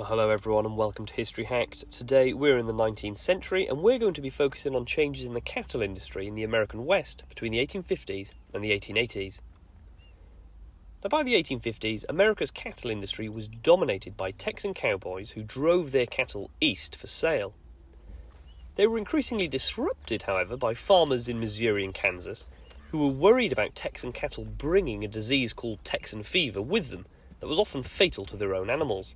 Well, hello everyone and welcome to History Hacked. Today we're in the 19th century and we're going to be focusing on changes in the cattle industry in the American West between the 1850s and the 1880s. Now, by the 1850s, America's cattle industry was dominated by Texan cowboys who drove their cattle east for sale. They were increasingly disrupted, however, by farmers in Missouri and Kansas who were worried about Texan cattle bringing a disease called Texan Fever with them that was often fatal to their own animals.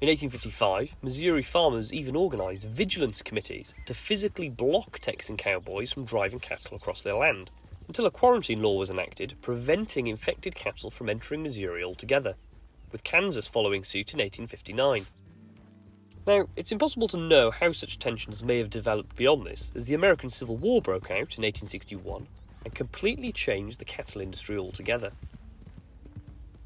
In 1855, Missouri farmers even organised vigilance committees to physically block Texan cowboys from driving cattle across their land, until a quarantine law was enacted preventing infected cattle from entering Missouri altogether, with Kansas following suit in 1859. Now, it's impossible to know how such tensions may have developed beyond this, as the American Civil War broke out in 1861 and completely changed the cattle industry altogether.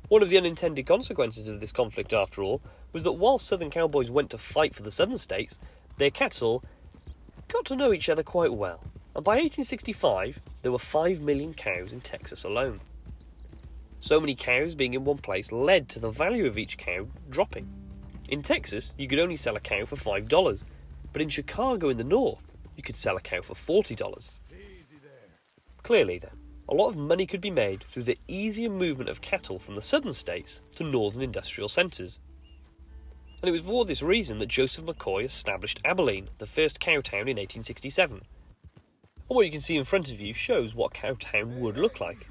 One of the unintended consequences of this conflict, after all, was that while Southern cowboys went to fight for the Southern states, their cattle got to know each other quite well, and by 1865 there were 5 million cows in Texas alone. So many cows being in one place led to the value of each cow dropping. In Texas, you could only sell a cow for $5, but in Chicago in the north, you could sell a cow for $40. Clearly then, a lot of money could be made through the easier movement of cattle from the southern states to northern industrial centres. And it was for this reason that Joseph McCoy established Abilene, the first cow town, in 1867. And what you can see in front of you shows what a cow town would look like.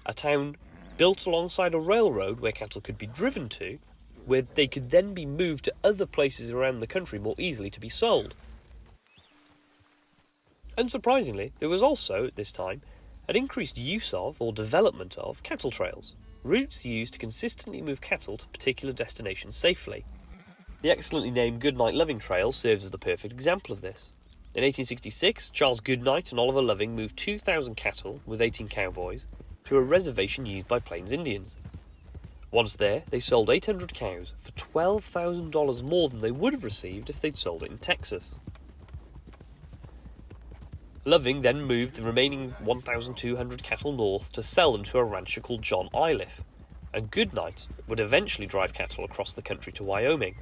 A town built alongside a railroad where cattle could be driven to, where they could then be moved to other places around the country more easily to be sold. Unsurprisingly, there was also, at this time, an increased use of, or development of, cattle trails, routes used to consistently move cattle to particular destinations safely. The excellently named Goodnight Loving Trail serves as the perfect example of this. In 1866, Charles Goodnight and Oliver Loving moved 2,000 cattle, with 18 cowboys, to a reservation used by Plains Indians. Once there, they sold 800 cows for $12,000 more than they would have received if they'd sold it in Texas. Loving then moved the remaining 1,200 cattle north to sell them to a rancher called John Iliff, and Goodnight would eventually drive cattle across the country to Wyoming.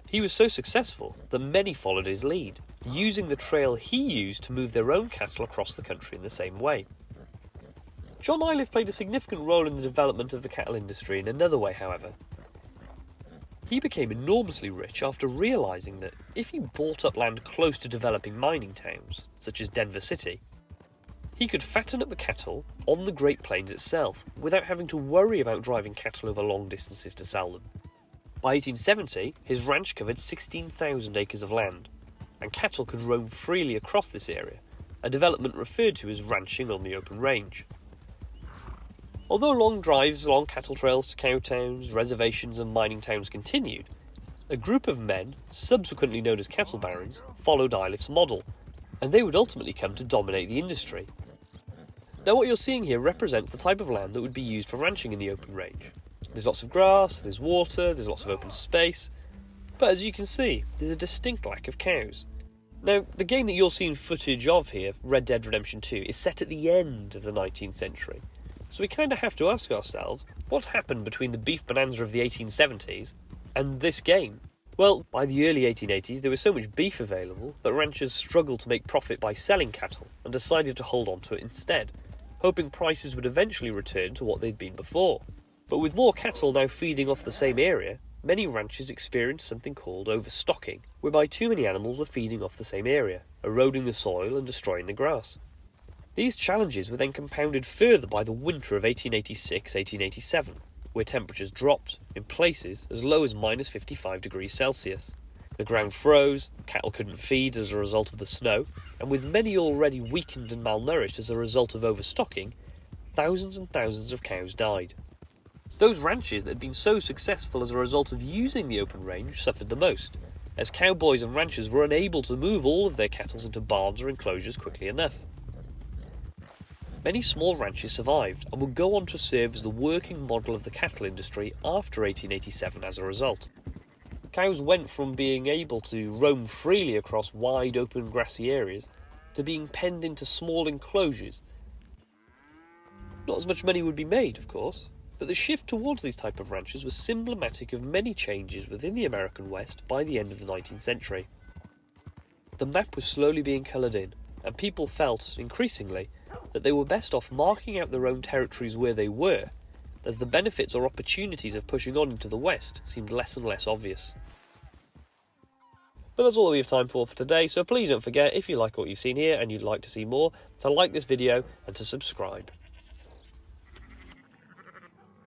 He was so successful that many followed his lead, using the trail he used to move their own cattle across the country in the same way. John Iliff played a significant role in the development of the cattle industry in another way, however. He became enormously rich after realising that if he bought up land close to developing mining towns, such as Denver City, he could fatten up the cattle on the Great Plains itself without having to worry about driving cattle over long distances to sell them. By 1870, his ranch covered 16,000 acres of land, and cattle could roam freely across this area, a development referred to as ranching on the open range. Although long drives along cattle trails to cow towns, reservations and mining towns continued, a group of men, subsequently known as cattle barons, followed Iliff's model, and they would ultimately come to dominate the industry. Now what you're seeing here represents the type of land that would be used for ranching in the open range. There's lots of grass, there's water, there's lots of open space, but as you can see, there's a distinct lack of cows. Now, the game that you're seeing footage of here, Red Dead Redemption 2, is set at the end of the 19th century. So we kind of have to ask ourselves, what's happened between the beef bonanza of the 1870s and this game? Well, by the early 1880s there was so much beef available that ranchers struggled to make profit by selling cattle and decided to hold on to it instead, hoping prices would eventually return to what they'd been before. But with more cattle now feeding off the same area, many ranchers experienced something called overstocking, whereby too many animals were feeding off the same area, eroding the soil and destroying the grass. These challenges were then compounded further by the winter of 1886-1887, where temperatures dropped, in places as low as minus 55 degrees Celsius. The ground froze, cattle couldn't feed as a result of the snow, and with many already weakened and malnourished as a result of overstocking, thousands and thousands of cows died. Those ranches that had been so successful as a result of using the open range suffered the most, as cowboys and ranchers were unable to move all of their cattle into barns or enclosures quickly enough. Many small ranches survived and would go on to serve as the working model of the cattle industry after 1887 as a result. Cows went from being able to roam freely across wide open grassy areas to being penned into small enclosures. Not as much money would be made, of course, But the shift towards these type of ranches was symptomatic of many changes within the American West by the end of the 19th century. The map was slowly being coloured in, and people felt, increasingly, that they were best off marking out their own territories where they were, as the benefits or opportunities of pushing on into the West seemed less and less obvious. But that's all that we have time for today, so please don't forget, if you like what you've seen here and you'd like to see more, to like this video and to subscribe.